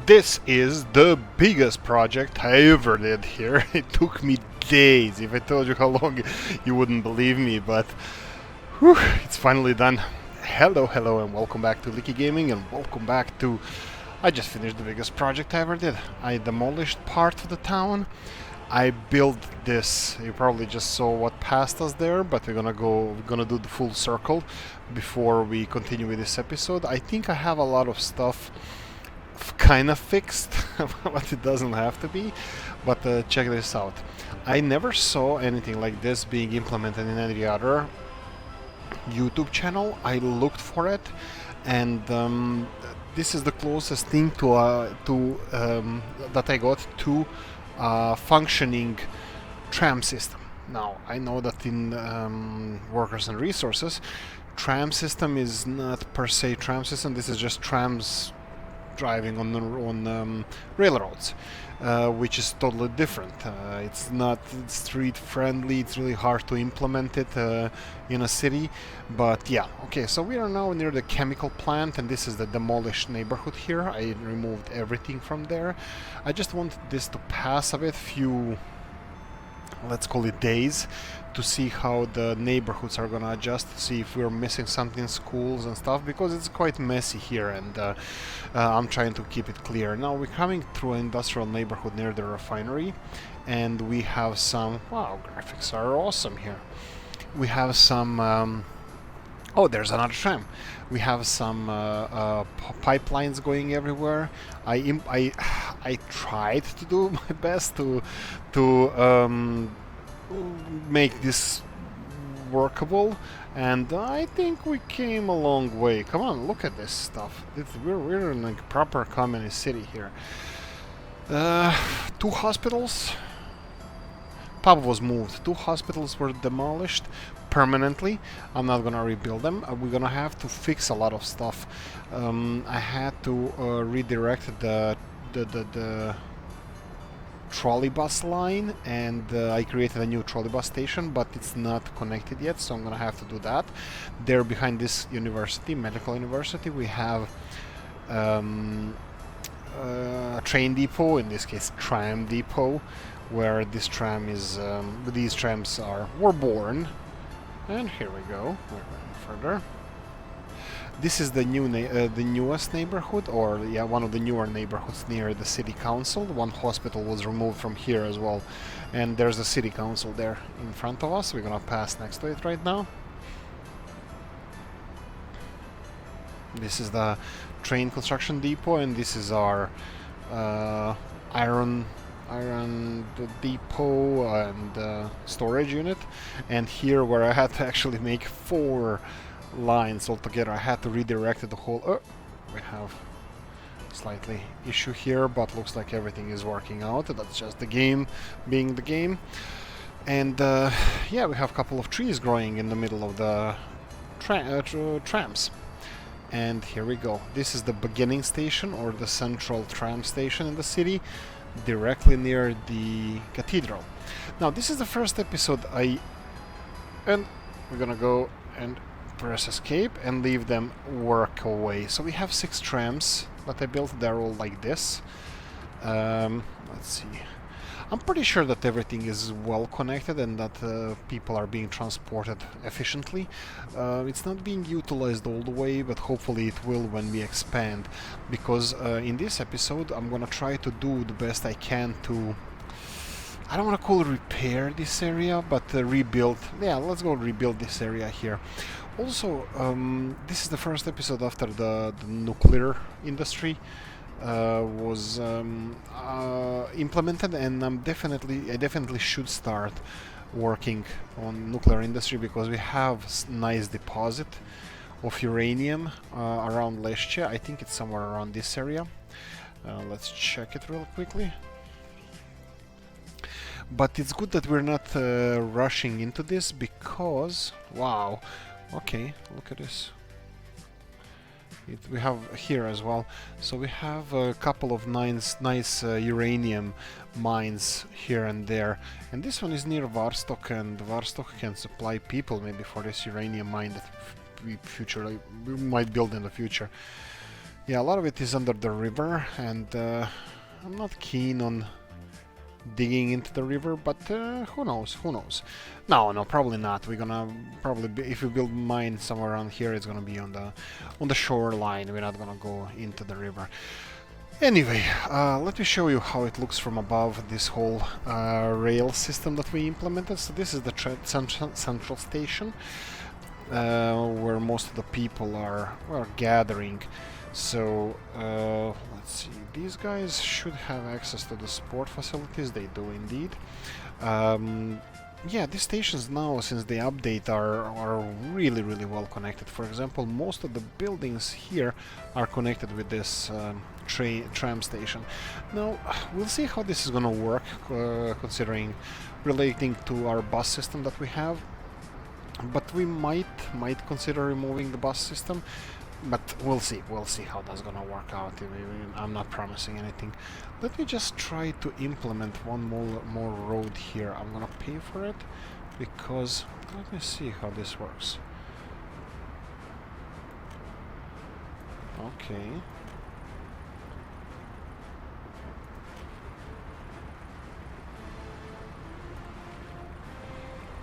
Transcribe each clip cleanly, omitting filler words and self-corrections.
This is the biggest project I ever did here. It took me days. If I told you how long, you wouldn't believe me, but whew, it's finally done. Hello, and welcome back to Oolykee Gaming, and welcome back to... I just finished the biggest project I ever did. I demolished part of the town. I built this. You probably just saw what passed us there, but we're gonna do the full circle before we continue with this episode. I think I have a lot of stuff kind of fixed, but it doesn't have to be. But check this out. I never saw anything like this being implemented in any other YouTube channel. I looked for it, and this is the closest thing to that I got to functioning tram system. Now, I know that in workers and resources, tram system is not per se tram system. This is just trams driving on railroads, which is totally different. It's not street friendly. It's really hard to implement it in a city. But yeah, okay. So we are now near the chemical plant, and this is the demolished neighborhood here. I removed everything from there. I just want this to pass a bit, few, let's call it days, to see how the neighborhoods are gonna adjust, to see if we're missing something in schools and stuff, because it's quite messy here, and I'm trying to keep it clear. Now we're coming through an industrial neighborhood near the refinery, and we have some... wow, graphics are awesome here. We have some... oh, there's another tram. We have some pipelines going everywhere. I tried to do my best to make this workable, and I think we came a long way. Come on, look at this stuff. We're in a proper communist city here. 2 hospitals. Pub was moved. 2 hospitals were demolished permanently. I'm not gonna rebuild them. We're gonna have to fix a lot of stuff. I had to redirect the trolley bus line, and I created a new trolley bus station, but it's not connected yet, so I'm gonna have to do that. There behind this university, medical university, we have a train depot, in this case tram depot, where this tram is these trams were born. And here we go. We're going further. This is the newest neighborhood, or yeah, one of the newer neighborhoods near the city council. One hospital was removed from here as well, and there's a city council there in front of us. We're gonna pass next to it right now. This is the train construction depot, and this is our iron depot and storage unit. And here, where I had to actually make 4 lines altogether, I had to redirect the whole... oh, we have slightly issue here, but looks like everything is working out. That's just the game being the game. And yeah, we have a couple of trees growing in the middle of the trams. And here we go. This is the beginning station, or the central tram station in the city, directly near the cathedral. Now, this is the first episode and we're gonna go and press escape and leave them work away. So we have 6 trams that I built. They're all like this. Let's see. I'm pretty sure that everything is well connected and that people are being transported efficiently. It's not being utilized all the way, but hopefully it will when we expand. Because in this episode, I'm gonna try to do the best I can to... I don't want to call it repair this area, but rebuild. Yeah, let's go rebuild this area here. Also, this is the first episode after the nuclear industry was implemented, and I definitely should start working on nuclear industry, because we have nice deposit of uranium around Leszcie. I think it's somewhere around this area. Let's check it real quickly. But it's good that we're not rushing into this, because... wow. Okay, look at this. We have here as well. So we have a couple of nice uranium mines here and there. And this one is near Varstok, and Varstok can supply people maybe for this uranium mine that we might build in the future. Yeah, a lot of it is under the river, and I'm not keen on digging into the river, but who knows, who knows. No, probably not. We're gonna probably be, if we build mine somewhere around here, it's gonna be on the shoreline. We're not gonna go into the river. Anyway, let me show you how it looks from above, this whole rail system that we implemented. So this is the central station, where most of the people are gathering. So let's see, these guys should have access to the sport facilities. They do indeed. Yeah, these stations now, since the update, are really well connected. For example, most of the buildings here are connected with this tram station. Now we'll see how this is gonna work, considering relating to our bus system that we have. But we might consider removing the bus system. But we'll see how that's gonna work out. I'm not promising anything. Let me just try to implement one more road here. I'm gonna pay for it, because let me see how this works. Okay.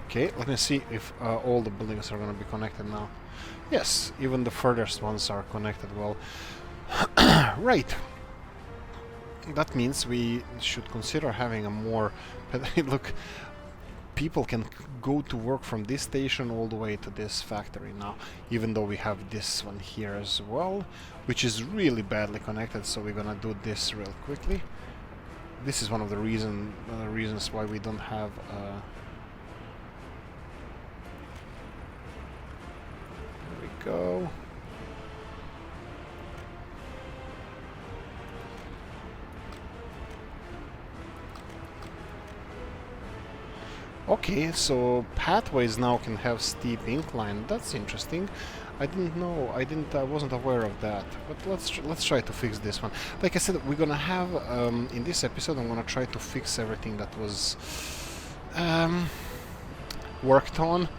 Okay, let me see if all the buildings are gonna be connected now. Yes, even the furthest ones are connected well. Right. That means we should consider having a more... Look, people can go to work from this station all the way to this factory now, even though we have this one here as well, which is really badly connected, so we're gonna do this real quickly. This is one of the reasons why we don't have... go. Okay, so pathways now can have steep incline. That's interesting. I didn't know. I wasn't aware of that. But let's try to fix this one. Like I said, we're gonna have in this episode, I'm gonna try to fix everything that was worked on.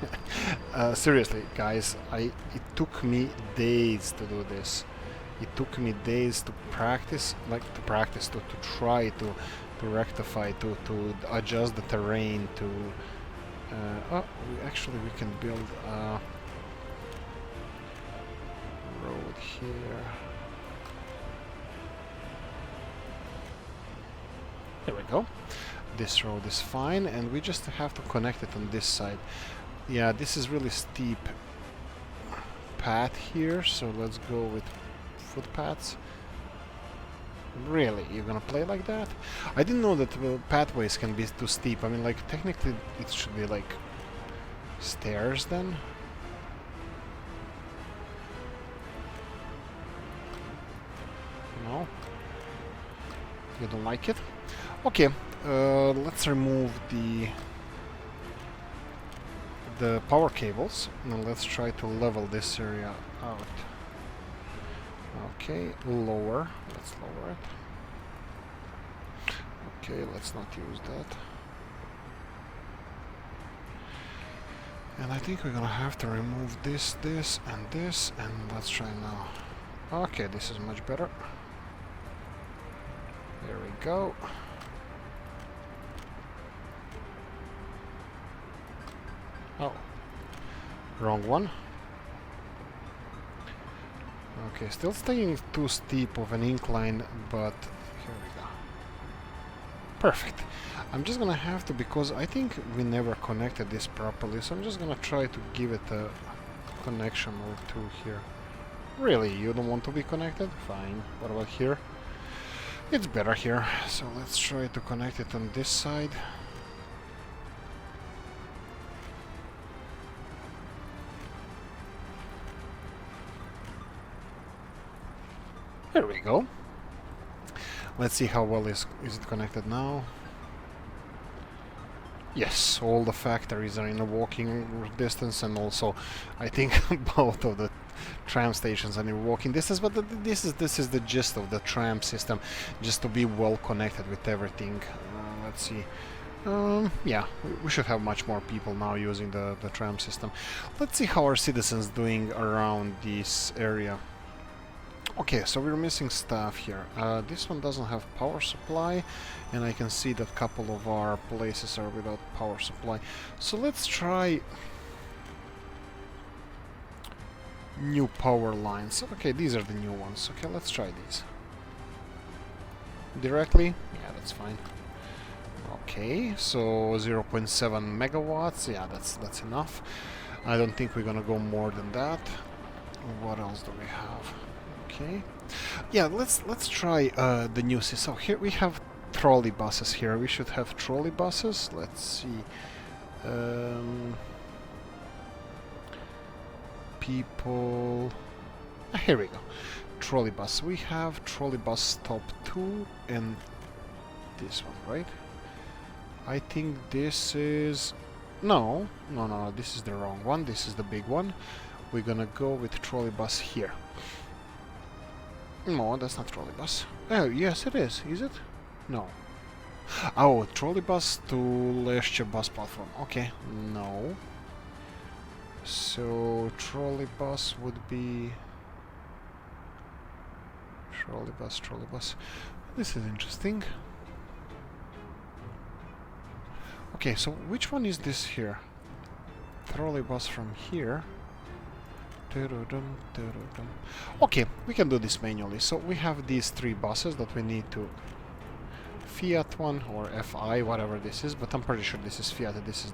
Seriously, guys, it took me days to do this. It took me days to practice, to try to rectify, to adjust the terrain, to we can build a road here. There we go. This road is fine, and we just have to connect it on this side. Yeah, this is really steep path here, so let's go with footpaths. Really? You're gonna play like that? I didn't know that pathways can be too steep. I mean, like, technically it should be like stairs then. No? You don't like it? Okay. Let's remove the power cables, and let's try to level this area out. Okay, lower. Let's lower it. Okay, let's not use that. And I think we're gonna have to remove this, and let's try now. Okay, this is much better. There we go. Oh, wrong one. Okay, still staying too steep of an incline, but here we go. Perfect. I'm just gonna have to, because I think we never connected this properly, so I'm just gonna try to give it a connection or two here. Really, you don't want to be connected? Fine. What about here? It's better here, so let's try to connect it on this side. There we go. Let's see how well is it connected now. Yes, all the factories are in a walking distance, and also I think both of the tram stations are in walking distance. But this is the gist of the tram system, just to be well connected with everything. Let's see. Yeah, we should have much more people now using the tram system. Let's see how our citizens doing around this area. Okay, so we're missing stuff here. This one doesn't have power supply, and I can see that a couple of our places are without power supply. So let's try new power lines. Okay, these are the new ones. Okay, let's try these. Directly? Yeah, that's fine. Okay, so 0.7 megawatts. Yeah, that's enough. I don't think we're gonna go more than that. What else do we have? Okay. Yeah, let's try the new system. So here we have trolley buses here. We should have trolley buses. Let's see. People. Here we go. Trolley bus. We have trolley bus stop 2 and this one, right? I think this is... No, this is the wrong one. This is the big one. We're gonna go with trolley bus here. No, that's not trolley bus. Oh, yes it is. Is it? No. Oh, trolley bus to Leszcie bus platform. Okay, no. So, trolley bus would be... Trolley bus. This is interesting. Okay, so which one is this here? Trolley bus from here. Okay, we can do this manually. So we have these 3 buses that we need to... Fiat one or FI, whatever this is, but I'm pretty sure this is Fiat. This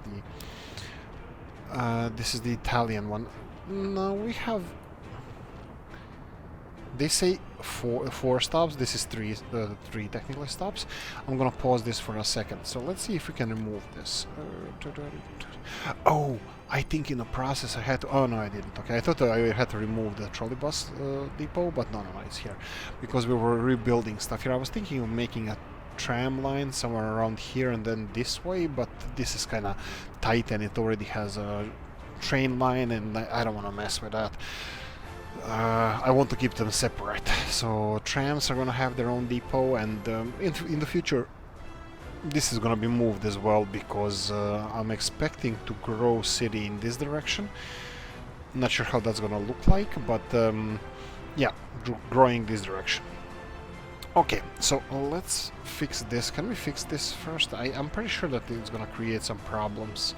is the Italian one. No, we have... They say four stops. This is three technical stops. I'm gonna pause this for a second. So let's see if we can remove this. Oh, I think in the process I had to... Oh no, I didn't. Okay, I thought I had to remove the trolley bus depot, but no, it's here because we were rebuilding stuff here. I was thinking of making a tram line somewhere around here and then this way, but this is kind of tight and it already has a train line, and I don't want to mess with that. I want to keep them separate. So trams are gonna have their own depot, and in the future this is gonna be moved as well, because I'm expecting to grow city in this direction. Not sure how that's gonna look like, but yeah, growing this direction. Okay, so let's fix this. Can we fix this first? I'm pretty sure that it's gonna create some problems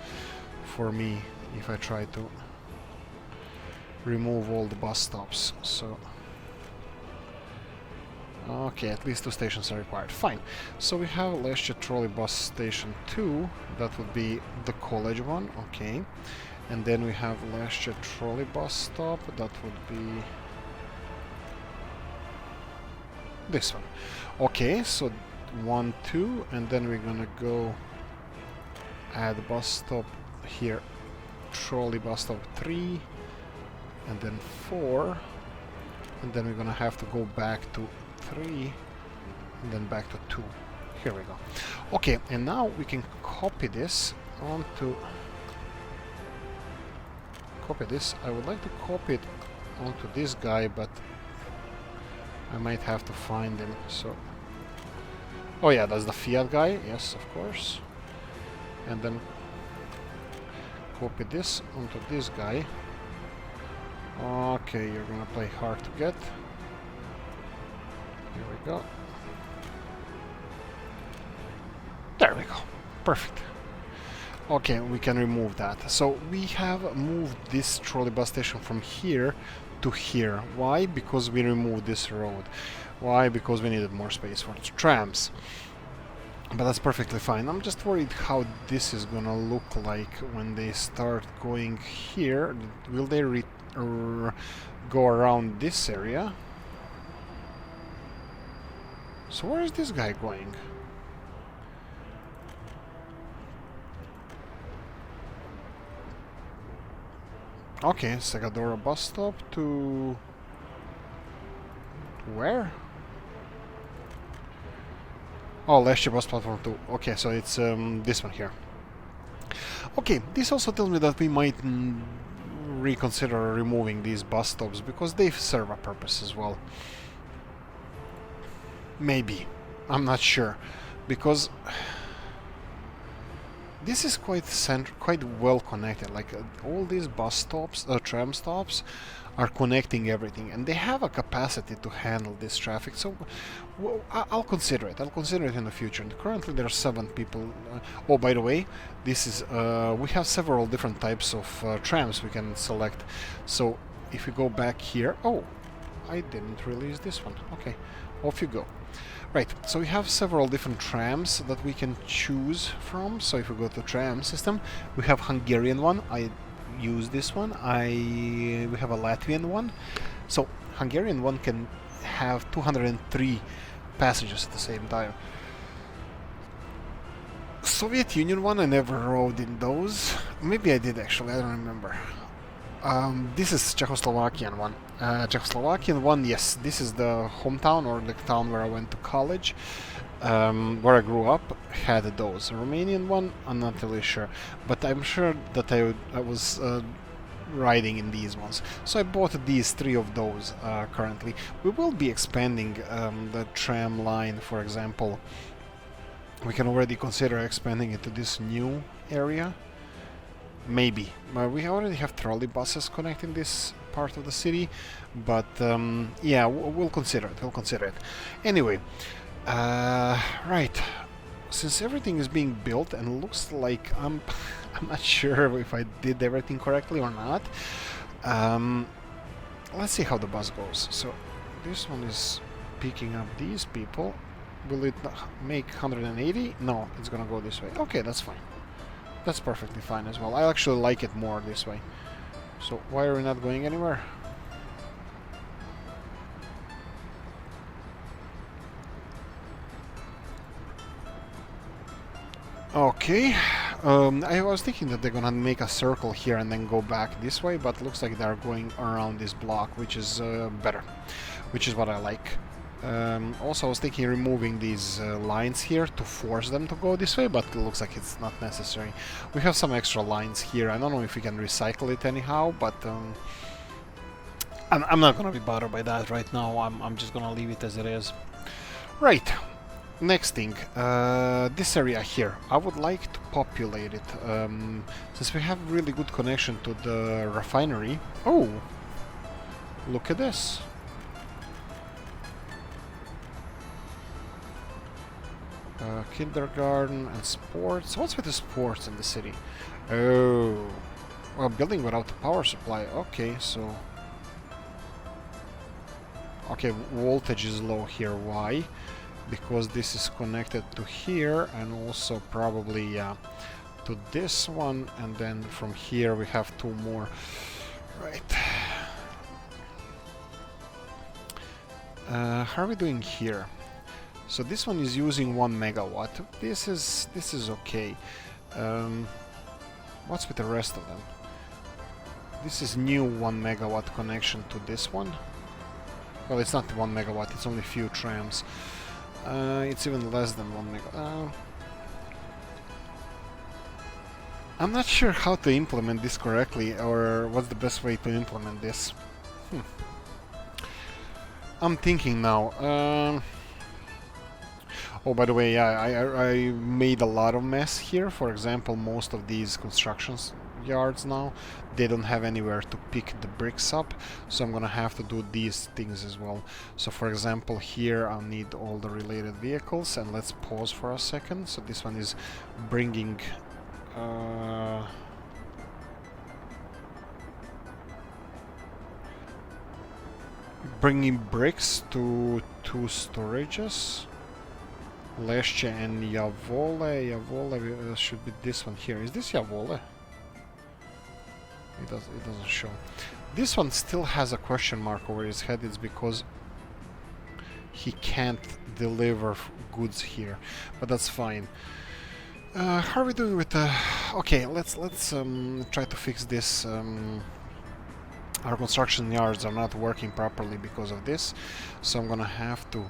for me if I try to remove all the bus stops. So okay, at least 2 stations are required. Fine. So we have Leszcie trolley bus station 2. That would be the college one. Okay. And then we have Leszcie trolley bus stop. That would be this one. Okay, so 1, 2, and then we're gonna go add bus stop here. Trolley bus stop 3, and then 4, and then we're gonna have to go back to 3, and then back to 2. Here we go. Okay, and now we can copy this onto... Copy this. I would like to copy it onto this guy, but I might have to find him, so... Oh yeah, that's the Fiat guy, yes, of course. And then copy this onto this guy. Okay, you're gonna play hard to get. Here we go. There we go. Perfect. Okay, we can remove that. So we have moved this trolley bus station from here to here. Why? Because we removed this road. Why? Because we needed more space for the trams. But that's perfectly fine. I'm just worried how this is gonna look like when they start going here. Will they go around this area? So where is this guy going? Okay, Segadora bus stop to... where? Oh, Leszcie bus platform 2. Okay, so it's this one here. Okay, this also tells me that we might reconsider removing these bus stops, because they serve a purpose as well. Maybe. I'm not sure. Because this is quite well connected. Like all these bus stops, tram stops, are connecting everything, and they have a capacity to handle this traffic. So, I'll consider it. I'll consider it in the future. And currently, there are 7 people. Oh, by the way, this is we have several different types of trams we can select. So, if you go back here, oh, I didn't release this one. Okay, off you go. Right, so we have several different trams that we can choose from. So if we go to tram system, we have Hungarian one. I use this one. We have a Latvian one. So Hungarian one can have 203 passengers at the same time. Soviet Union one, I never rode in those. Maybe I did actually, I don't remember. This is Czechoslovakian one. Czechoslovakian one, yes, this is the hometown or the town where I went to college, where I grew up, had those. Romanian one, I'm not really sure, but I'm sure that I was riding in these ones. So I bought these 3 of those currently. We will be expanding the tram line, for example. We can already consider expanding it to this new area. Maybe. We already have trolley buses connecting this part of the city, but yeah, we'll consider it. We'll consider it. Anyway, right. Since everything is being built and looks like I'm not sure if I did everything correctly or not. Let's see how the bus goes. So this one is picking up these people. Will it make 180? No, it's gonna go this way. Okay, that's fine. That's perfectly fine as well. I actually like it more this way. So why are we not going anywhere? Okay. I was thinking that they're gonna make a circle here and then go back this way, but looks like they're going around this block, which is better. Which is what I like. Also, I was thinking removing these lines here to force them to go this way, but it looks like it's not necessary. We have some extra lines here. I don't know if we can recycle it anyhow, but I'm not gonna be bothered by that right now. I'm just gonna leave it as it is. Right. Next thing, this area here. I would like to populate it, since we have really good connection to the refinery. Oh, look at this. Kindergarten and sports. What's with the sports in the city? Oh, well, building without the power supply. Okay, so okay, voltage is low here. Why? Because this is connected to here and also probably to this one, and then from here we have 2 more. Right. How are we doing here? So this one is using 1 megawatt. This is okay. What's with the rest of them? This is new 1 megawatt connection to this one. Well, it's not 1 megawatt. It's only few trams. It's even less than 1 megawatt. I'm not sure how to implement this correctly, or what's the best way to implement this. I'm thinking now. Oh, by the way, yeah, I made a lot of mess here. For example, most of these construction yards now, they don't have anywhere to pick the bricks up, so I'm gonna have to do these things as well. So for example, here I'll need all the related vehicles, and let's pause for a second. So this one is bringing bringing bricks to 2 storages. Leszcie and Javole. Javole should be this one here. Is this Javole? It doesn't show. This one still has a question mark over his head. It's because he can't deliver goods here, but that's fine. How are we doing with the? Okay, let's try to fix this. Our construction yards are not working properly because of this, so I'm gonna have to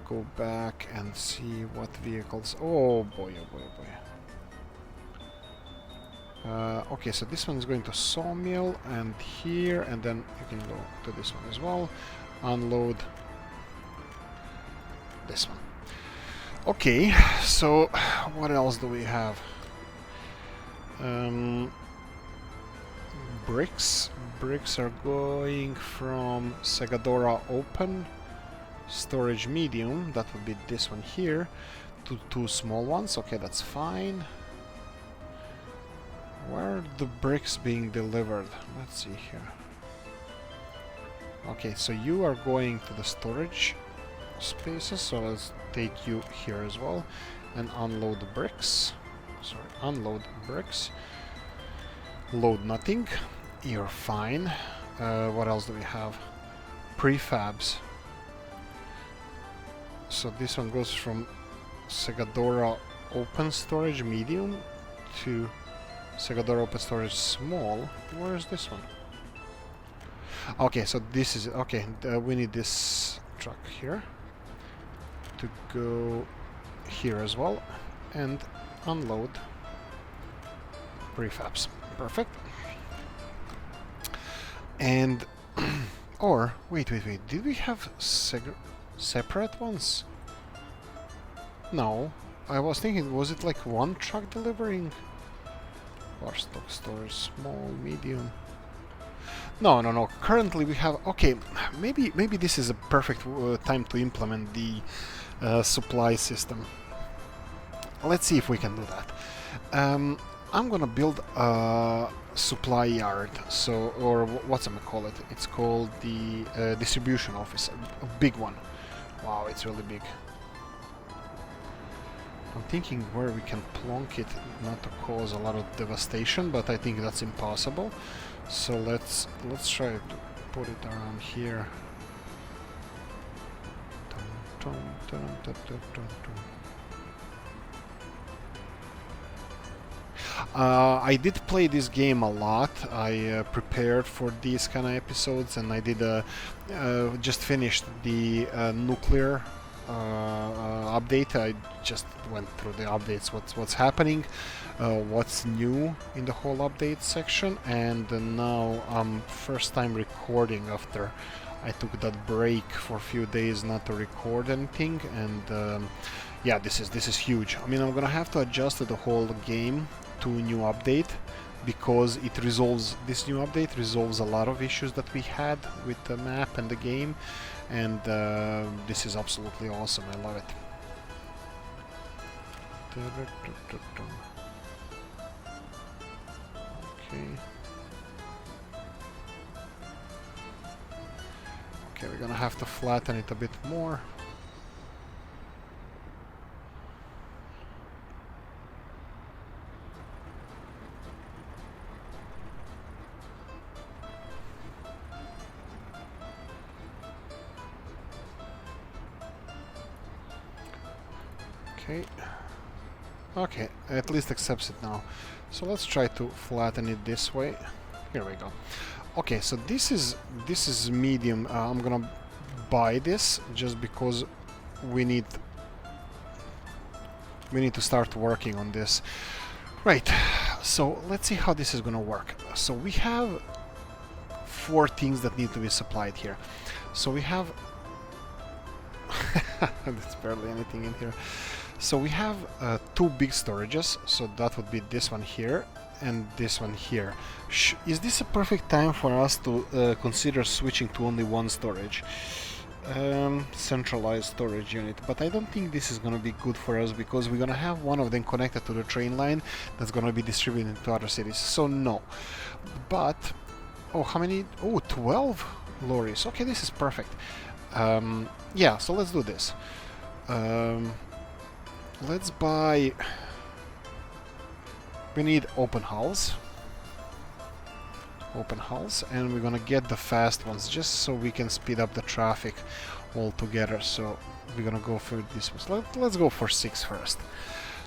go back and see what vehicles. Oh boy, oh boy, oh boy. Okay, so this one is going to sawmill and here, and then you can go to this one as well. Unload this one. Okay, so what else do we have? Bricks. Bricks are going from Segadora open, storage medium, that would be this one here, to 2 small ones. Okay, that's fine. Where are the bricks being delivered? Let's see here. Okay, so you are going to the storage spaces, so let's take you here as well and unload the bricks. Sorry, unload bricks. Load nothing. You're fine. What else do we have? Prefabs. So this one goes from Segadora open storage medium to Segadora open storage small. Where is this one? Okay, so this is okay. We need this truck here to go here as well and unload prefabs. Perfect. And or wait, did we have separate ones? No, I was thinking, was it like one truck delivering? Bar stock storage, small, medium. No. Currently we have. Okay, maybe this is a perfect time to implement the supply system. Let's see if we can do that. I'm gonna build a supply yard, so, or what's I gonna call it? It's called the distribution office, a big one. Wow, it's really big. I'm thinking where we can plonk it not to cause a lot of devastation, but I think that's impossible. So let's try to put it around here. I did play this game a lot. I prepared for these kind of episodes, and I did just finished the nuclear update. I just went through the updates, what's happening, what's new in the whole update section, and now I'm first time recording after I took that break for a few days not to record anything, and yeah, this is huge. I mean, I'm gonna have to adjust the whole game to a new update, because this new update resolves a lot of issues that we had with the map and the game, and this is absolutely awesome. I love it. Okay, we're gonna have to flatten it a bit more. Okay, at least accepts it now. So let's try to flatten it this way. Here we go. Okay, so this is medium. I'm gonna buy this just because we need to start working on this. Right. So let's see how this is gonna work. So we have 4 things that need to be supplied here. So we have there's barely anything in here. So we have 2 big storages, so that would be this one here and this one here. Is this a perfect time for us to consider switching to only one storage? Centralized storage unit, but I don't think this is gonna be good for us, because we're gonna have one of them connected to the train line that's gonna be distributed to other cities, so no. But, oh, how many? Oh, 12 lorries. Okay, this is perfect. Yeah, so let's do this. Let's buy... We need open hulls. And we're gonna get the fast ones, just so we can speed up the traffic altogether. So we're gonna go for this one. Let's go for 6 first.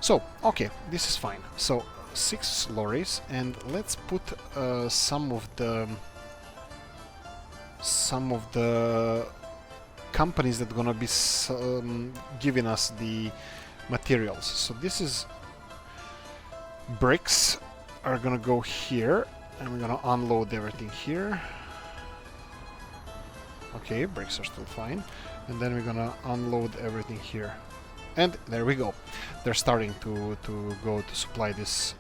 So, okay, this is fine. So, 6 lorries, and let's put some of the companies that are gonna be giving us the materials. So this is bricks are gonna go here, and we're gonna unload everything here. Okay, bricks are still fine, and then we're gonna unload everything here, and there we go. They're starting to go to supply this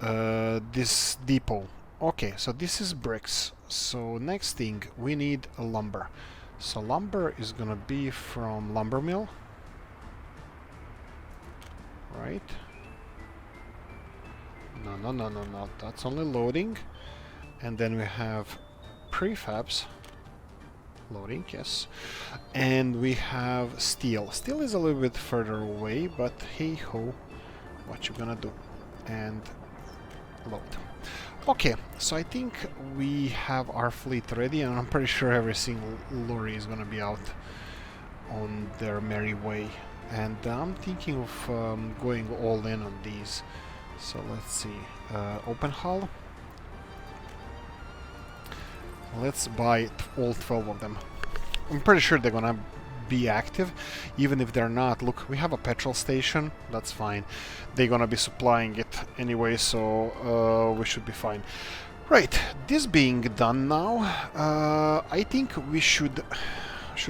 this depot. Okay, so this is bricks. So next thing, we need a lumber. So lumber is gonna be from lumber mill. Right? No. That's only loading. And then we have prefabs. Loading, yes. And we have steel. Steel is a little bit further away, but hey ho, what you gonna do? And load. Okay, so I think we have our fleet ready, and I'm pretty sure every single lorry is gonna be out on their merry way. And I'm thinking of going all in on these. So let's see. Open hull. Let's buy all 12 of them. I'm pretty sure they're gonna be active, even if they're not. Look, we have a petrol station, that's fine. They're gonna be supplying it anyway, so we should be fine. Right, this being done now, I think we should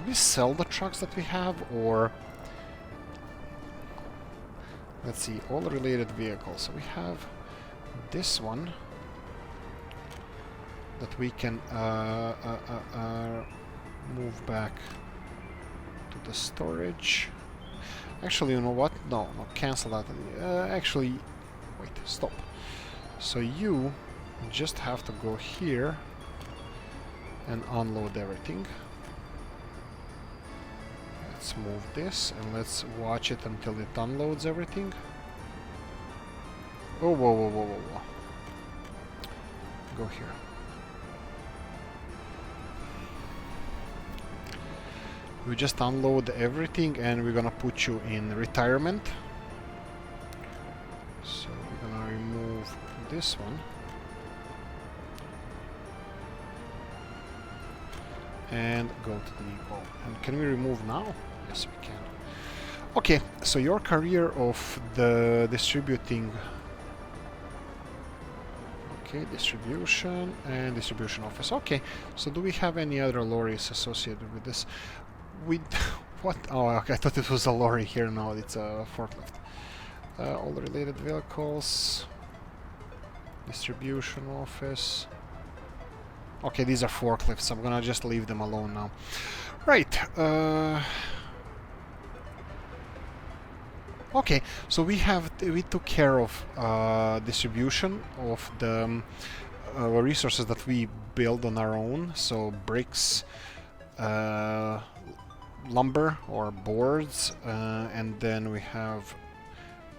we sell the trucks that we have, or let's see, all related vehicles. So we have this one that we can move back to the storage. Actually, you know what? No, cancel that. Actually, wait, stop. So you just have to go here and unload everything. Let's move this and let's watch it until it unloads everything. Oh, whoa. Go here. We just unload everything and we're gonna put you in retirement. So we're gonna remove this one. And go to the depot. And can we remove now? Yes, we can. Okay, so your career of the distributing. Okay, distribution and distribution office. Okay, so do we have any other lorries associated with this? We what? Oh, okay, I thought it was a lorry here. No, it's a forklift. All the related vehicles. Distribution office. Okay, these are forklifts. I'm gonna just leave them alone now. Right. Okay, so we took care of distribution of the resources that we build on our own. So bricks, lumber or boards, and then we have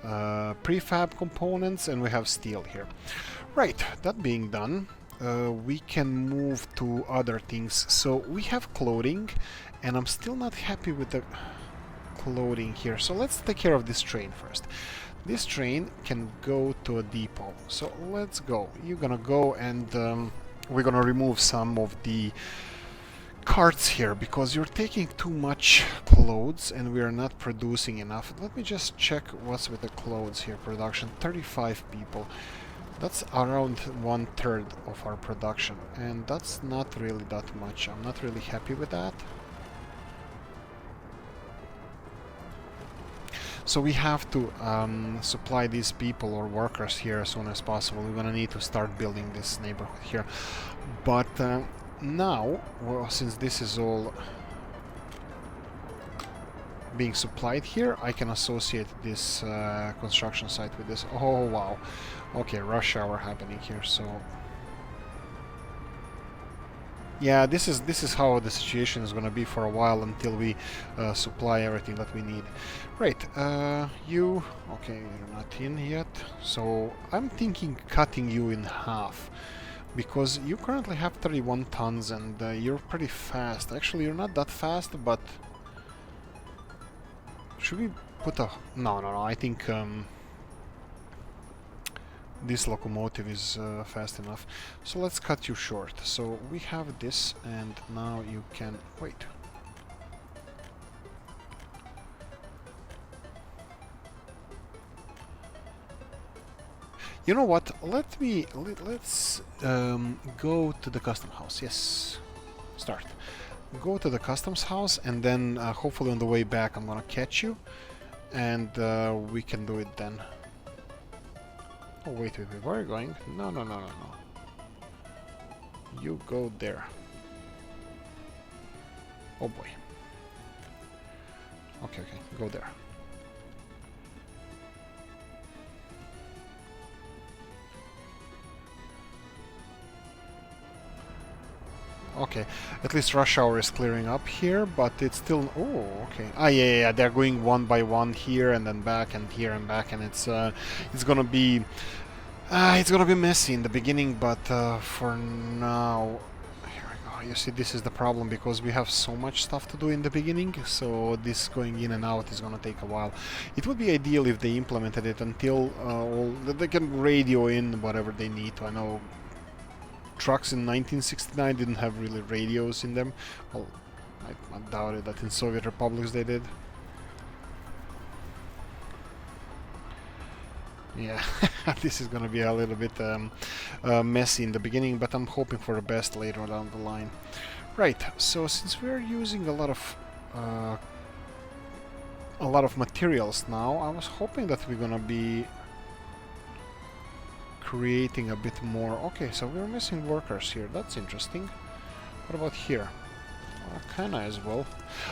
prefab components, and we have steel here. Right, that being done, we can move to other things. So we have clothing, and I'm still not happy with the clothing here. So let's take care of this train first. This train can go to a depot. So let's go. You're gonna go, and we're gonna remove some of the carts here because you're taking too much clothes and we are not producing enough. Let me just check what's with the clothes here. Production 35 people. That's around 1/3 of our production, and that's not really that much. I'm not really happy with that. So we have to supply these people or workers here as soon as possible. We're gonna need to start building this neighborhood here. But now, well, since this is all being supplied here, I can associate this construction site with this. Oh wow. Okay, rush hour happening here, so yeah, this is how the situation is gonna be for a while until we supply everything that we need. Right, you, okay, you're not in yet, so I'm thinking cutting you in half, because you currently have 31 tons and you're pretty fast. Actually, you're not that fast, but should we put a... No, I think this locomotive is fast enough. So let's cut you short. So we have this, and now you can... Wait. You know what? Let's go to the custom house. Yes. Start. Go to the customs house, and then hopefully on the way back I'm gonna catch you, and we can do it then. Oh, wait, where are you going? No, no, no, no, no. You go there. Oh boy. Okay, okay, go there. Okay, at least rush hour is clearing up here, but it's still... Oh, okay. Ah, yeah, yeah, yeah, they're going one by one here and then back and here and back, and it's gonna be... it's gonna be messy in the beginning, but for now... Here we go. You see, this is the problem, because we have so much stuff to do in the beginning, so this going in and out is gonna take a while. It would be ideal if they implemented it until they can radio in whatever they need to. I know trucks in 1969 didn't have really radios in them. Well, I doubt it that in Soviet republics they did. Yeah, this is gonna be a little bit messy in the beginning, but I'm hoping for the best later down the line. Right, so since we're using a lot of materials now, I was hoping that we're gonna be creating a bit more. Okay, so we're missing workers here. That's interesting. What about here? Kinda as well.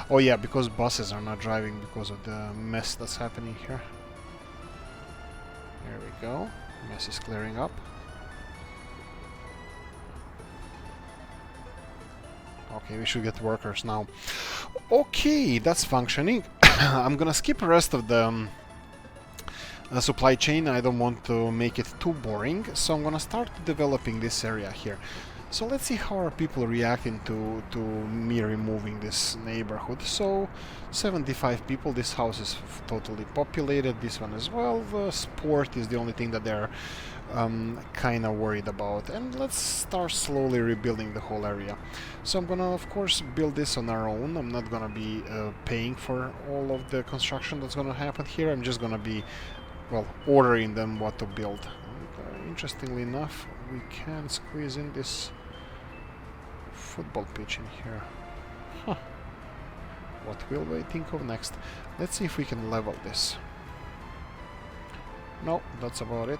Oh yeah, because buses are not driving because of the mess that's happening here. There we go. Mess is clearing up. Okay, we should get workers now. Okay, that's functioning. I'm gonna skip the rest of the supply chain. I don't want to make it too boring, so I'm gonna start developing this area here. So let's see how are people reacting to me removing this neighborhood. So 75 people. This house is totally populated. This one as well. The sport is the only thing that they're kind of worried about. And let's start slowly rebuilding the whole area. So I'm gonna, of course, build this on our own. I'm not gonna be paying for all of the construction that's gonna happen here. I'm just gonna be, well, ordering them what to build. And, interestingly enough, we can squeeze in this football pitch in here. Huh. What will we think of next? Let's see if we can level this. No, that's about it.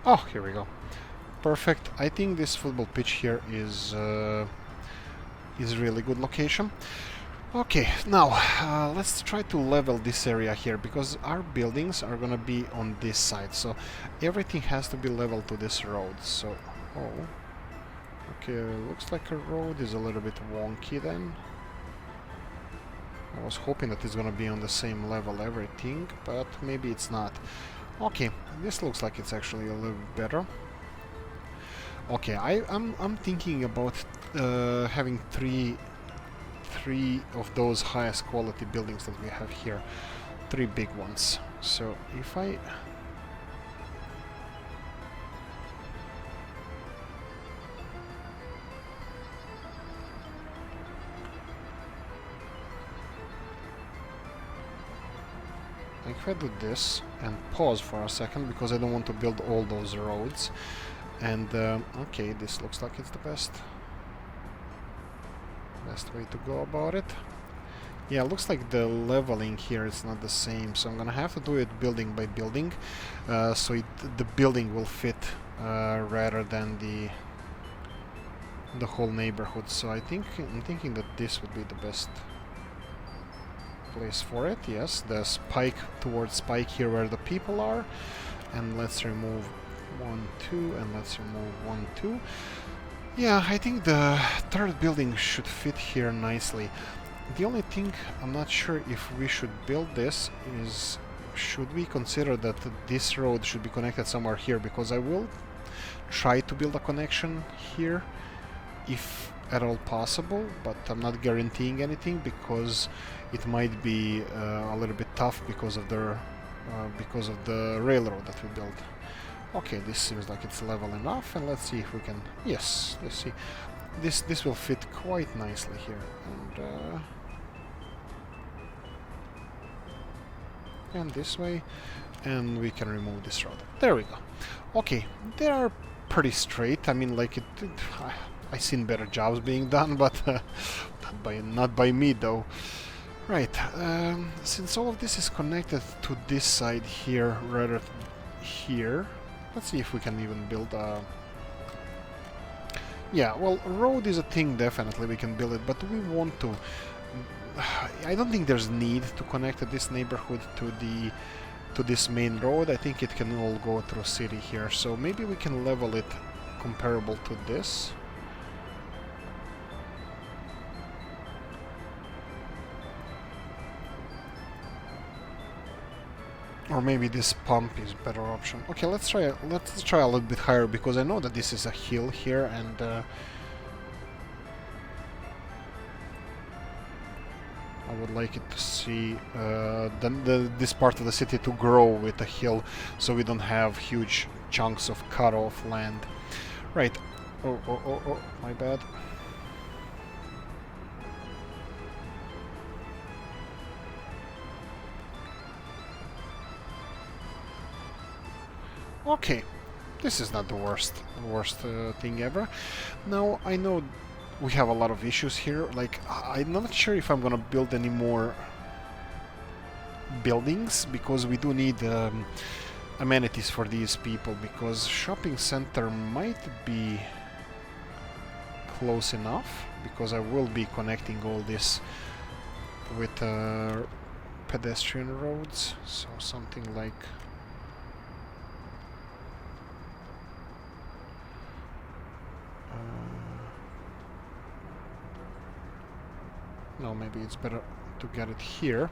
Oh, here we go. Perfect. I think this football pitch here is really good location. Okay, now let's try to level this area here, because our buildings are gonna be on this side, so everything has to be level to this road. So, oh, okay, looks like a road is a little bit wonky then. I was hoping that it's gonna be on the same level everything, but maybe it's not. Okay, this looks like it's actually a little better. Okay, I'm thinking about having three of those highest quality buildings that we have here, 3 big ones. So if I do this and pause for a second, because I don't want to build all those roads. And okay, this looks like it's the best way to go about it. Yeah, looks like the leveling here is not the same, so I'm gonna have to do it building by building, so the building will fit rather than the whole neighborhood. So I'm thinking that this would be the best place for it. Yes, the spike towards spike here where the people are, and let's remove 1, 2, and let's remove 1, 2. Yeah, I think the third building should fit here nicely. The only thing I'm not sure if we should build this is, should we consider that this road should be connected somewhere here, because I will try to build a connection here if at all possible, but I'm not guaranteeing anything, because it might be a little bit tough because of the railroad that we built. Okay, this seems like it's level enough, and let's see if we can... Yes, let's see. This will fit quite nicely here, and this way, and we can remove this road. There we go. Okay, there are pretty straight. I mean, like I seen better jobs being done, but not by me though. Right. Since all of this is connected to this side here rather than here, let's see if we can even build a. Yeah, well, road is a thing, definitely we can build it, but we want to. I don't think there's need to connect this neighborhood to this main road. I think it can all go through city here, so maybe we can level it comparable to this. Or maybe this pump is a better option. Okay, let's try a little bit higher, because I know that this is a hill here, and I would like it to see this part of the city to grow with a hill, so we don't have huge chunks of cut-off land. Right. Oh, my bad. Okay, this is not the worst thing ever. Now, I know we have a lot of issues here. Like, I'm not sure if I'm gonna build any more buildings, because we do need amenities for these people, because shopping center might be close enough, because I will be connecting all this with pedestrian roads, so something like no, maybe it's better to get it here.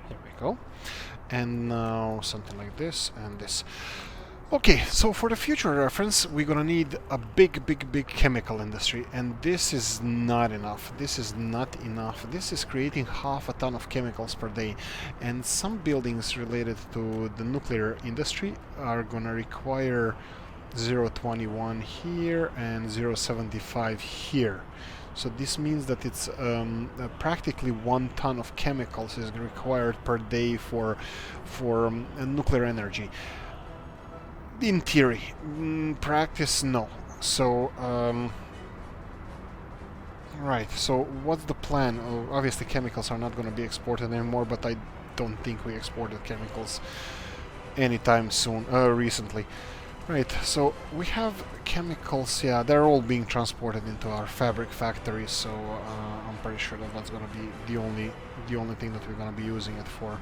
Here we go. And now something like this and this. Okay, so for the future reference, we're gonna need a big chemical industry, and this is not enough. This is not enough. This is creating half a ton of chemicals per day, and some buildings related to the nuclear industry are gonna require 0.21 here and 0.75 here. So this means that it's practically 1 ton of chemicals is required per day for nuclear energy. In theory. Practice, no. So, right, so what's the plan? Obviously chemicals are not going to be exported anymore, but I don't think we exported chemicals anytime soon, recently. Right, so we have chemicals, yeah, they're all being transported into our fabric factory, so I'm pretty sure that that's going to be the only thing that we're going to be using it for.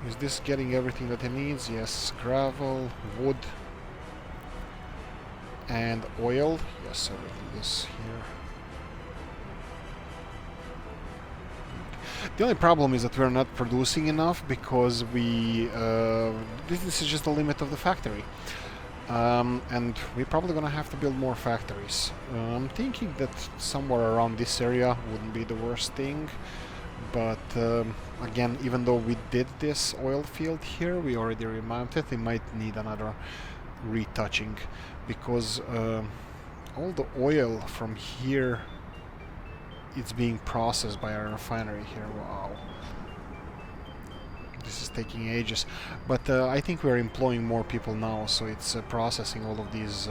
Is this getting everything that it needs? Yes. Gravel, wood, and oil. Yes, everything is here. The only problem is that we're not producing enough, because this is just the limit of the factory. And we're probably gonna have to build more factories. I'm thinking that somewhere around this area wouldn't be the worst thing. But again, even though we did this oil field here, we already remounted, we might need another retouching, because all the oil from here, it's being processed by our refinery here. Wow. This is taking ages. But I think we're employing more people now, so it's processing all of these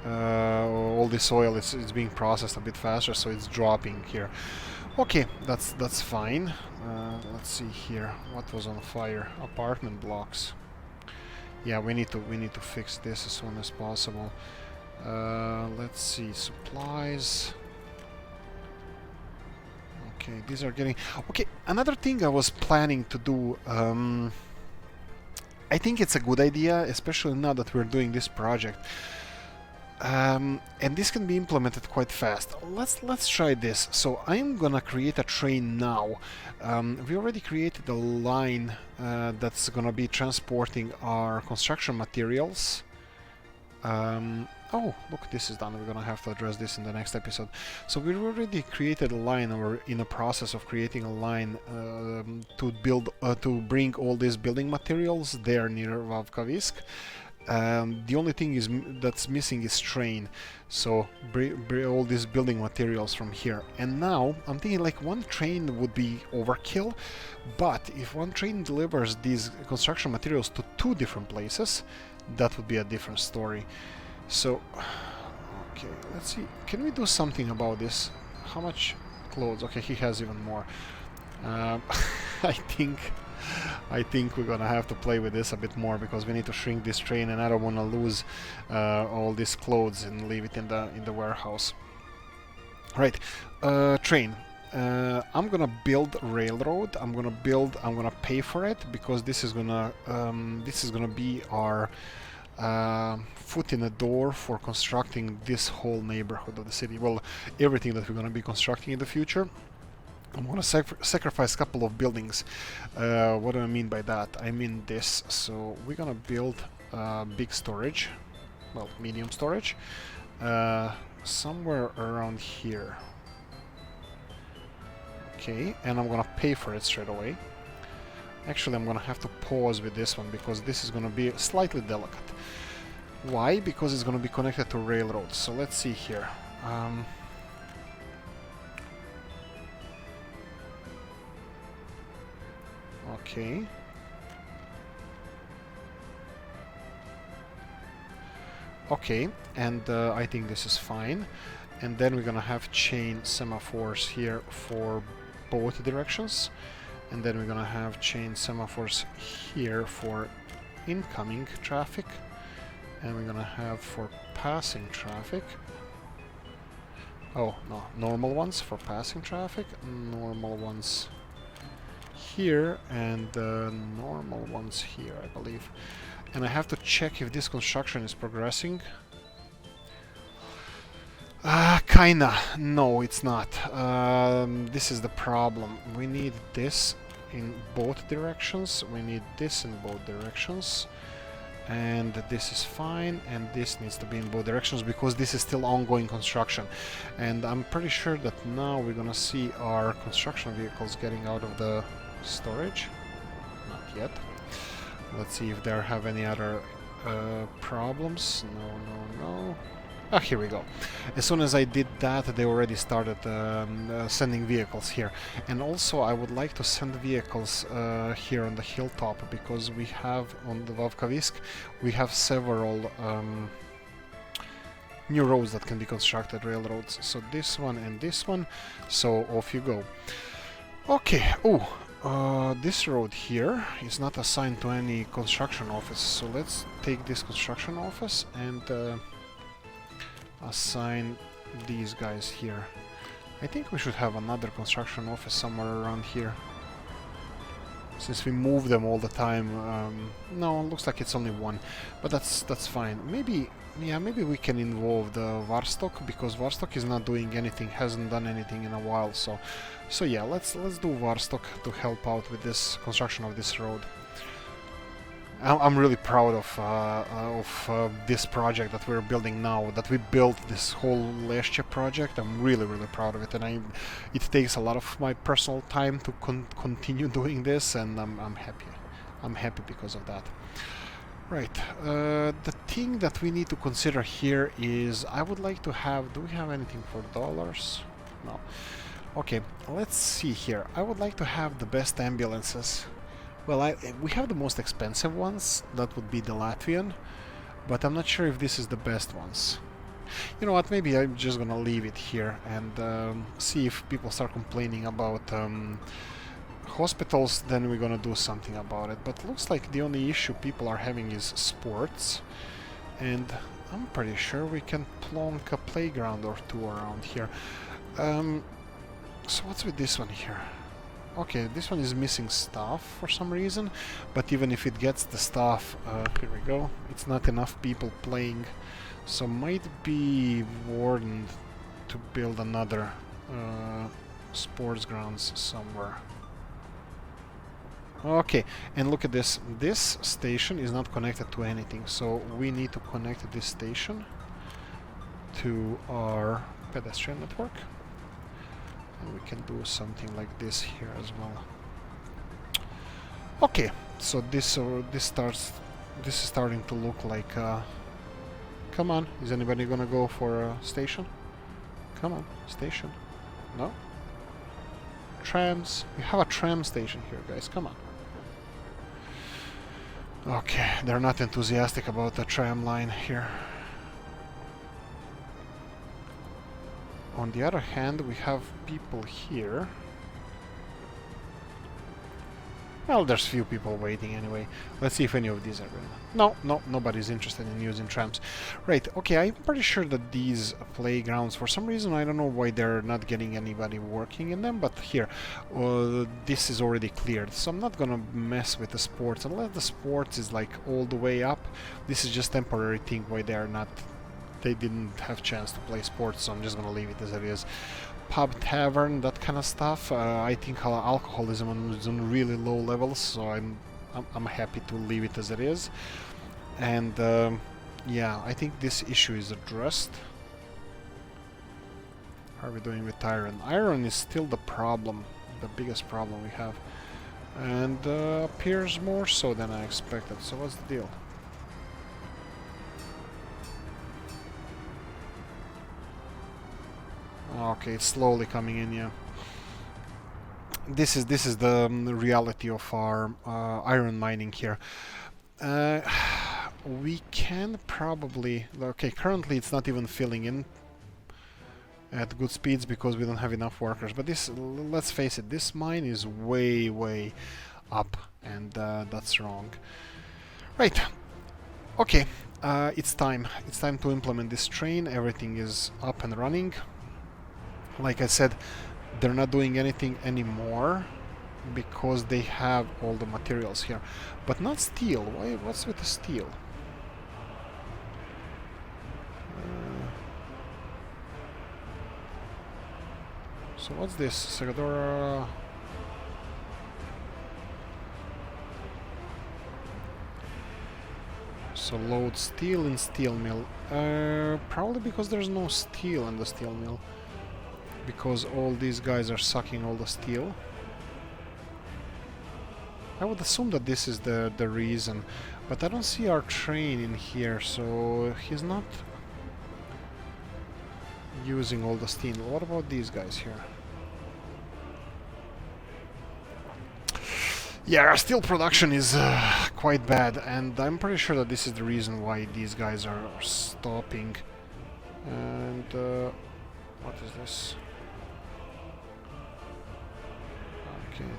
all this oil. It's being processed a bit faster, so it's dropping here. Okay, that's fine. Let's see here. What was on fire? Apartment blocks. Yeah, we need to fix this as soon as possible. Let's see, supplies. Okay, these are getting... Okay, another thing I was planning to do, I think it's a good idea, especially now that we're doing this project. And this can be implemented quite fast. Let's try this. So I'm gonna create a train now. We already created a line that's gonna be transporting our construction materials. Oh, look, this is done. We're gonna have to address this in the next episode. So we already created a line, or in the process of creating a line to bring all these building materials there near Vavkavisk. The only thing that's missing is train, so all these building materials from here. And now I'm thinking like one train would be overkill, but if one train delivers these construction materials to 2 different places, that would be a different story. So, okay, let's see. Can we do something about this? How much clothes? Okay, he has even more. I think we're gonna have to play with this a bit more, because we need to shrink this train, and I don't want to lose all these clothes and leave it in the warehouse. Right, train. I'm gonna build railroad. I'm gonna pay for it, because this is gonna be our foot in the door for constructing this whole neighborhood of the city. Well, everything that we're gonna be constructing in the future. I'm gonna sacrifice a couple of buildings. What do I mean by that? I mean this. So we're gonna build big storage, well, medium storage, somewhere around here. Okay, and I'm gonna pay for it straight away. Actually, I'm gonna have to pause with this one, because this is gonna be slightly delicate. Why? Because it's gonna be connected to railroads. So let's see here. Okay. Okay, and I think this is fine. And then we're gonna have chain semaphores here for both directions. And then we're gonna have chain semaphores here for incoming traffic. And we're gonna have for passing traffic. Oh, no, normal ones for passing traffic, normal ones here, and normal ones here, I believe. And I have to check if this construction is progressing. Kinda. No, it's not. This is the problem. We need this in both directions. We need this in both directions. And this is fine, and this needs to be in both directions, because this is still ongoing construction. And I'm pretty sure that now we're gonna see our construction vehicles getting out of the storage. Not yet. Let's see if there have any other problems. No. Ah, here we go. As soon as I did that, they already started sending vehicles here. And also, I would like to send vehicles here on the hilltop, because we have, on the Vavkavisk, we have several new roads that can be constructed, railroads. So this one and this one. So off you go. Okay. Oh, this road here is not assigned to any construction office. So let's take this construction office and assign these guys here. I think we should have another construction office somewhere around here, since we move them all the time. No, looks like it's only one, but that's fine. Maybe we can involve the Varstok, because Varstok is not doing anything, hasn't done anything in a while. So yeah, let's do Varstok to help out with this construction of this road. I'm really proud of this project that we're building now, that we built this whole Leszcie project. I'm really proud of it, and it takes a lot of my personal time to continue doing this, and I'm happy. I'm happy because of that. Right, the thing that we need to consider here is, I would like to have, do we have anything for dollars? No. Okay, let's see here. I would like to have the best ambulances. Well, we have the most expensive ones. That would be the Latvian, but I'm not sure if this is the best ones. You know what, maybe I'm just gonna leave it here and see if people start complaining about hospitals, then we're gonna do something about it. But looks like the only issue people are having is sports, and I'm pretty sure we can plonk a playground or two around here. So what's with this one here? Okay, this one is missing stuff for some reason, but even if it gets the stuff, here we go, it's not enough people playing, so might be warranted to build another sports grounds somewhere. Okay, and look at this. This station is not connected to anything, so we need to connect this station to our pedestrian network. And we can do something like this here as well. Okay, so this starts This is starting to look like... come on, is anybody gonna go for a station? Come on, station. No? Trams. We have a tram station here, guys. Come on. Okay, they're not enthusiastic about the tram line here. On the other hand, we have people here. Well, there's few people waiting anyway. Let's see if any of these are gonna... No, nobody's interested in using trams. Right, okay, I'm pretty sure that these playgrounds, for some reason, I don't know why they're not getting anybody working in them, but here, this is already cleared, so I'm not gonna mess with the sports, unless the sports is like all the way up. This is just temporary thing why they are not... They didn't have chance to play sports, so I'm just gonna leave it as it is. Pub, tavern, that kind of stuff. I think alcoholism is on really low levels, so I'm happy to leave it as it is. And yeah, I think this issue is addressed. How are we doing with iron? Iron is still the problem, the biggest problem we have, and appears more so than I expected. So what's the deal? Okay, it's slowly coming in, yeah. This is the reality of our iron mining here. We can probably... Okay, currently it's not even filling in at good speeds because we don't have enough workers. But this, let's face it, this mine is way up, and that's wrong. Right. Okay, it's time. It's time to implement this train. Everything is up and running. Like I said, they're not doing anything anymore because they have all the materials here, but not steel. Why? What's with the steel? So what's this? Segadora. So load steel in steel mill. Probably because there's no steel in the steel mill. Because all these guys are sucking all the steel. I would assume that this is the reason, but I don't see our train in here, so he's not using all the steel. What about these guys here? Yeah, our steel production is quite bad, and I'm pretty sure that this is the reason why these guys are stopping. And what is this? Okay.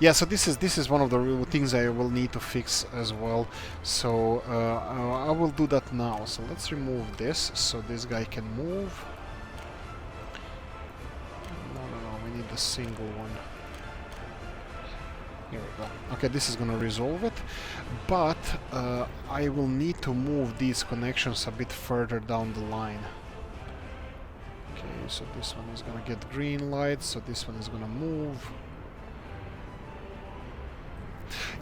Yeah, so this is one of the things I will need to fix as well. So I will do that now. So let's remove this so this guy can move. No, we need the single one. Here we go. Okay, this is gonna resolve it, but I will need to move these connections a bit further down the line. Okay, so this one is gonna get green light, so this one is gonna move.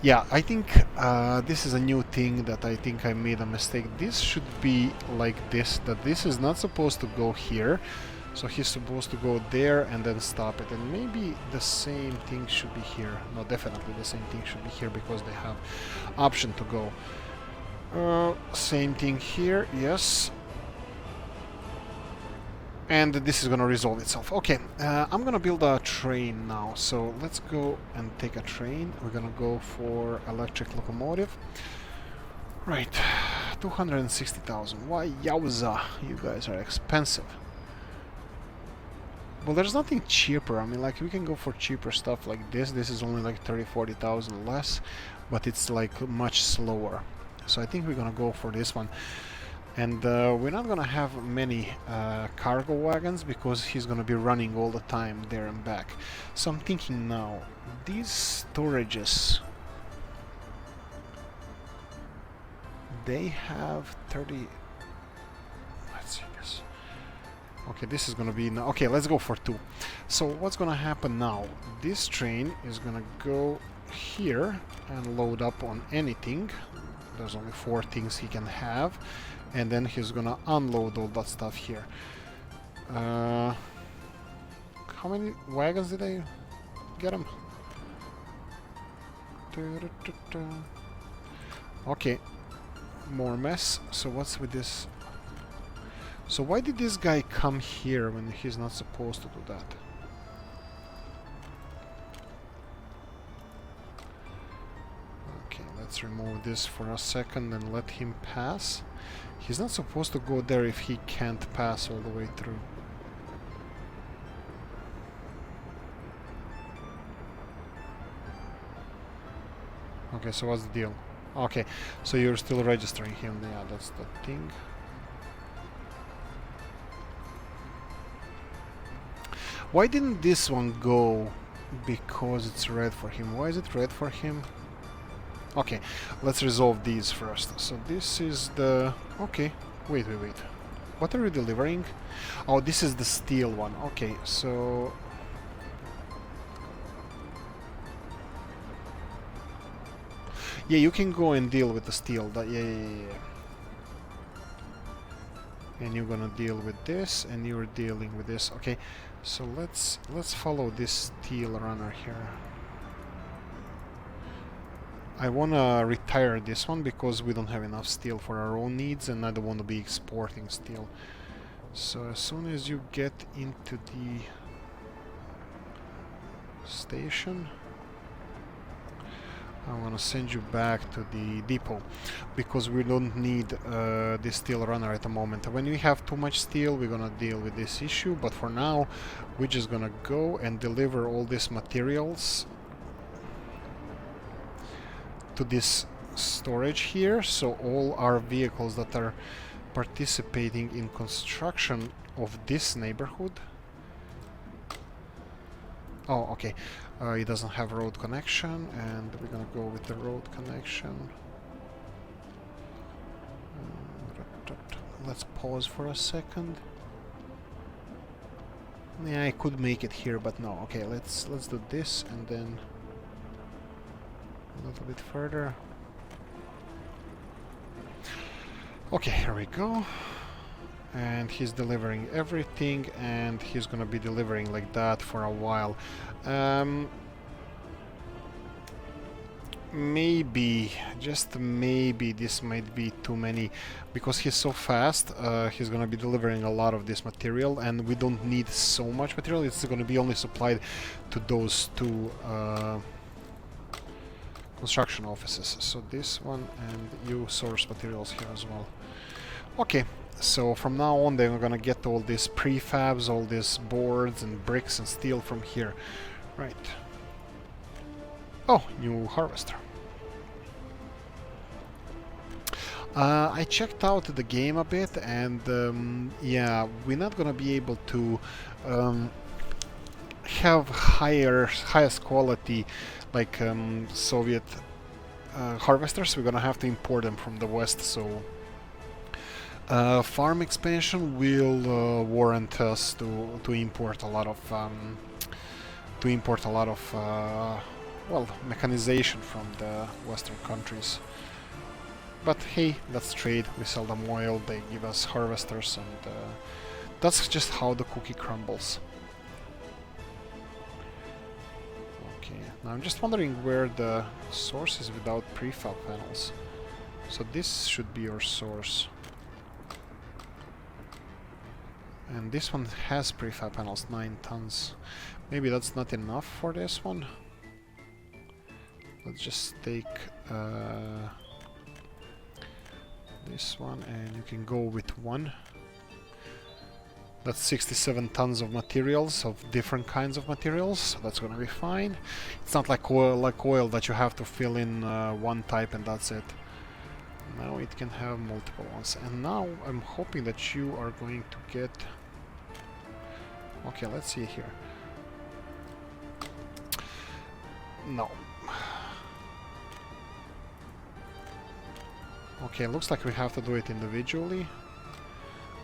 Yeah, I think this is a new thing that I think I made a mistake. This should be like this, that this is not supposed to go here. So he's supposed to go there and then stop it. And maybe the same thing should be here. No, definitely the same thing should be here because they have option to go. Same thing here, yes. And this is gonna resolve itself. Okay, I'm gonna build a train now. So let's go and take a train. We're gonna go for electric locomotive. Right, 260,000. Why, yowza, you guys are expensive. Well, there's nothing cheaper. I mean, like, we can go for cheaper stuff like this. This is only like 30-40,000 less, but it's like much slower. So I think we're gonna go for this one. And we're not gonna have many cargo wagons because he's gonna be running all the time there and back. So I'm thinking now, these storages, they have 30. Let's see this. Okay, this is gonna be okay. Let's go for 2. So what's gonna happen now? This train is gonna go here and load up on anything. There's only 4 things he can have. And then he's gonna unload all that stuff here. How many wagons did I get him? Okay, more mess. So what's with this? So why did this guy come here when he's not supposed to do that? Okay, let's remove this for a second and let him pass. He's not supposed to go there if he can't pass all the way through. Okay, so what's the deal? Okay, so you're still registering him. Yeah, that's the thing. Why didn't this one go? Because it's red for him. Why is it red for him? Okay, let's resolve these first. So this is the... Okay, wait. What are you delivering? Oh, this is the steel one. Okay, so... Yeah, you can go and deal with the steel. Yeah. And you're gonna deal with this, and you're dealing with this. Okay, so let's follow this steel runner here. I wanna retire this one because we don't have enough steel for our own needs, and I don't want to be exporting steel. So as soon as you get into the station, I'm gonna send you back to the depot because we don't need this steel runner at the moment. When we have too much steel, we're gonna deal with this issue, but for now we're just gonna go and deliver all these materials to this storage here, so all our vehicles that are participating in construction of this neighborhood. Oh, okay. It doesn't have road connection, and we're gonna go with the road connection. Let's pause for a second. Yeah, I could make it here, but no. Okay, let's do this, and then a little bit further. Okay, here we go. And he's delivering everything, and he's gonna be delivering like that for a while. Maybe, just maybe, this might be too many, because he's so fast. He's gonna be delivering a lot of this material, and we don't need so much material. It's gonna be only supplied to those two construction offices. So this one, and you source materials here as well. Okay. So from now on, they're gonna get all these prefabs, all these boards and bricks and steel from here. Right. Oh, new harvester. I checked out the game a bit, and yeah, we're not gonna be able to have highest quality like Soviet harvesters. We're gonna have to import them from the West, so farm expansion will warrant us to import a lot of well, mechanization from the Western countries. But hey, that's trade. We sell them oil, they give us harvesters, and that's just how the cookie crumbles. Okay, now I'm just wondering where the source is without prefab panels. So this should be your source. And this one has prefab panels, 9 tons. Maybe that's not enough for this one. Let's just take this one, and you can go with one. That's 67 tons of materials, of different kinds of materials, so that's gonna be fine. It's not like oil that you have to fill in one type and that's it. Now it can have multiple ones. And now I'm hoping that you are going to get... Okay, let's see here. No. Okay, looks like we have to do it individually,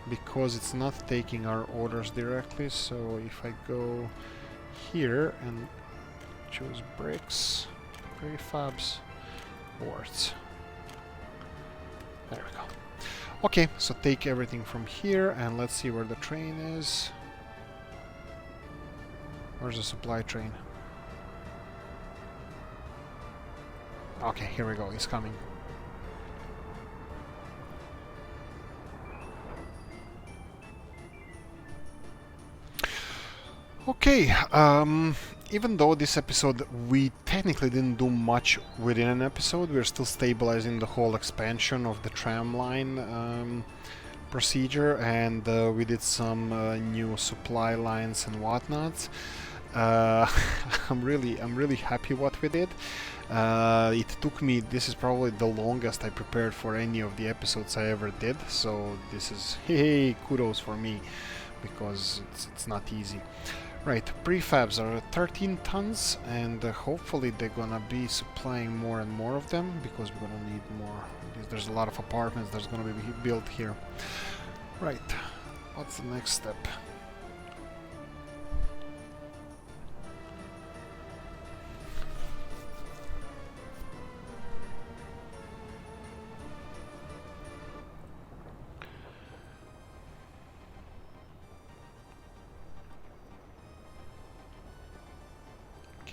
because it's not taking our orders directly. So if I go here and choose bricks, prefabs, boards. There we go. Okay, so take everything from here, and let's see where the train is. Where's the supply train? Okay, here we go, it's coming. Okay, even though this episode we technically didn't do much within an episode, we're still stabilizing the whole expansion of the tram line procedure, and we did some new supply lines and whatnot. Uh, I'm really happy what we did. It took me, this is probably the longest I prepared for any of the episodes I ever did, so this is, hey, kudos for me, because it's not easy. Right, prefabs are 13 tons, and hopefully they're gonna be supplying more and more of them, because we're gonna need more. There's a lot of apartments that's gonna be built here. Right, what's the next step?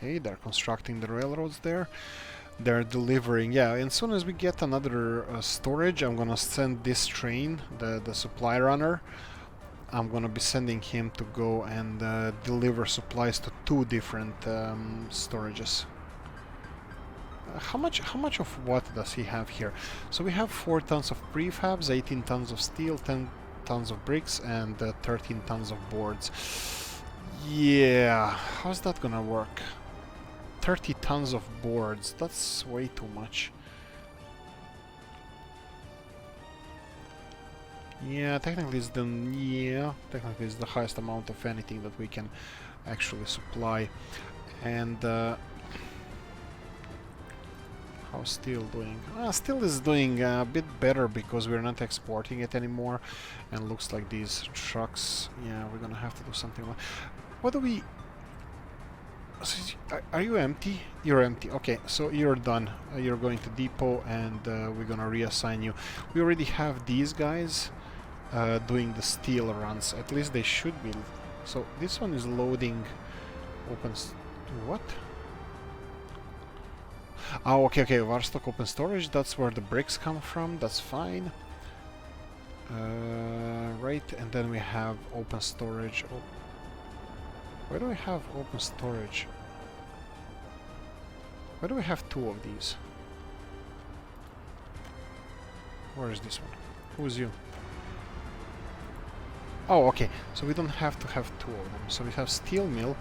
Okay, they're constructing the railroads there. They're delivering, yeah, and as soon as we get another storage, I'm gonna send this train, the supply runner. I'm gonna be sending him to go and deliver supplies to 2 different storages. How much of what does he have here? So we have 4 tons of prefabs, 18 tons of steel, 10 tons of bricks, and 13 tons of boards. Yeah, how's that gonna work? 30 tons of boards, that's way too much. Yeah, technically it's the highest amount of anything that we can actually supply. And how's steel doing? Steel is doing a bit better because we're not exporting it anymore, and looks like these trucks, yeah, we're gonna have to do something. What do we... Are you empty? You're empty. Okay, so you're done. You're going to depot, and we're gonna reassign you. We already have these guys doing the steel runs. At least they should be. So this one is loading open... What? Oh, okay, okay. Warstock open storage. That's where the bricks come from. That's fine. Right, and then we have open storage. Oh. Where do we have open storage? Why do we have 2 of these? Where is this one? Who's you? Oh, okay. So we don't have to have 2 of them. So we have steel mill,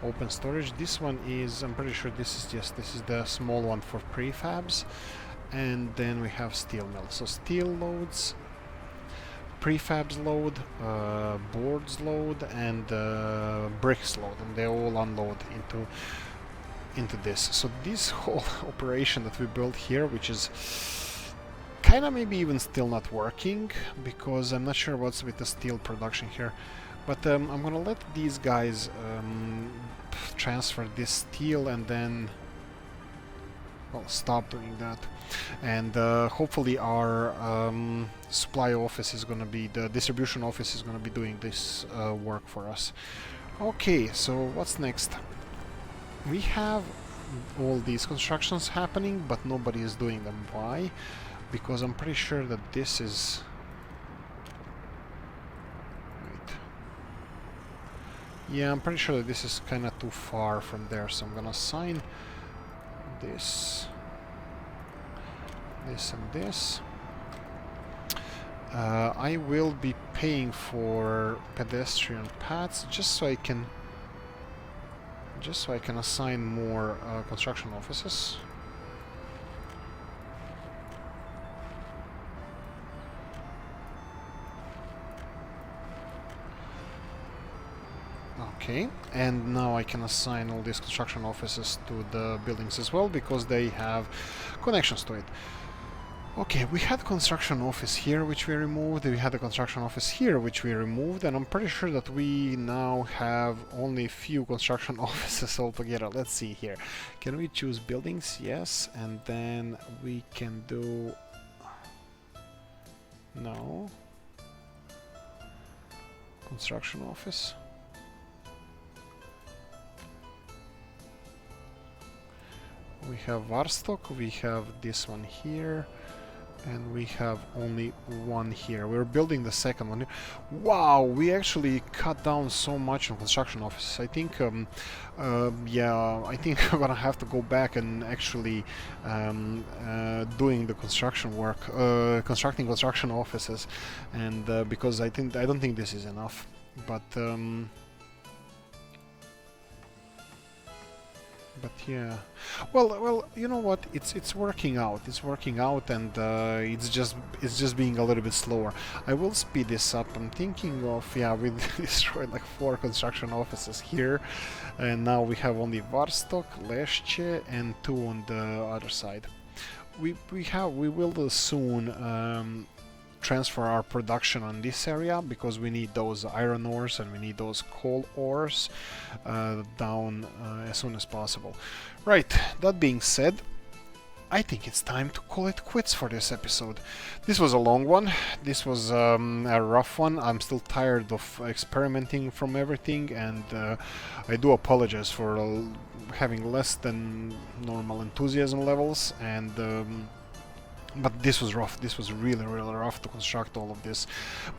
open storage. This one is, I'm pretty sure this is the small one for prefabs. And then we have steel mill. So steel loads, prefabs load, boards load, and bricks load, and they all unload into this. So this whole operation that we built here, which is kind of maybe even still not working, because I'm not sure what's with the steel production here, but I'm gonna let these guys transfer this steel, and then, well, stop doing that. And hopefully our supply office is gonna be, the distribution office is gonna be doing this work for us. Okay, so what's next? We have all these constructions happening, but nobody is doing them. Why? Because I'm pretty sure that this is... Wait. Yeah, I'm pretty sure that this is kind of too far from there, so I'm gonna assign this, this, and this. I will be paying for pedestrian paths just so I can assign more construction offices. Okay, and now I can assign all these construction offices to the buildings as well, because they have connections to it. Okay, we had construction office here, which we removed. We had a construction office here, which we removed, and I'm pretty sure that we now have only a few construction offices altogether. Let's see here. Can we choose buildings? Yes, and then we can do... No. Construction office. We have Warstock, we have this one here. and we have only one here. We're building the second one. Wow, we actually cut down so much on construction offices. I think, yeah, I think I'm gonna have to go back and actually doing the construction work, constructing construction offices, and because I don't think this is enough. But yeah, well, you know what? It's working out. It's working out, and it's just being a little bit slower. I will speed this up. I'm thinking of, yeah, we destroyed like 4 construction offices here, and now we have only Varstok, Leszcie, and 2 on the other side. We will soon transfer our production on this area, because we need those iron ores and we need those coal ores down as soon as possible. Right, that being said, I think it's time to call it quits for this episode. This was a long one, this was a rough one. I'm still tired of experimenting from everything, and I do apologize for having less than normal enthusiasm levels, and but this was rough. This was really rough to construct all of this,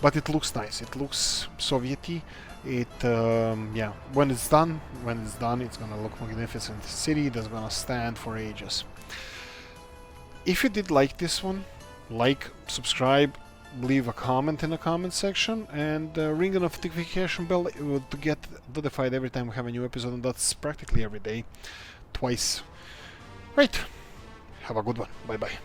but it looks nice. It looks Soviety. It yeah, when it's done, it's gonna look magnificent. City that's gonna stand for ages. If you did like this one, like, subscribe, leave a comment in the comment section, and ring the notification bell to get notified every time we have a new episode, and that's practically every day, twice. Right. Have a good one. Bye bye.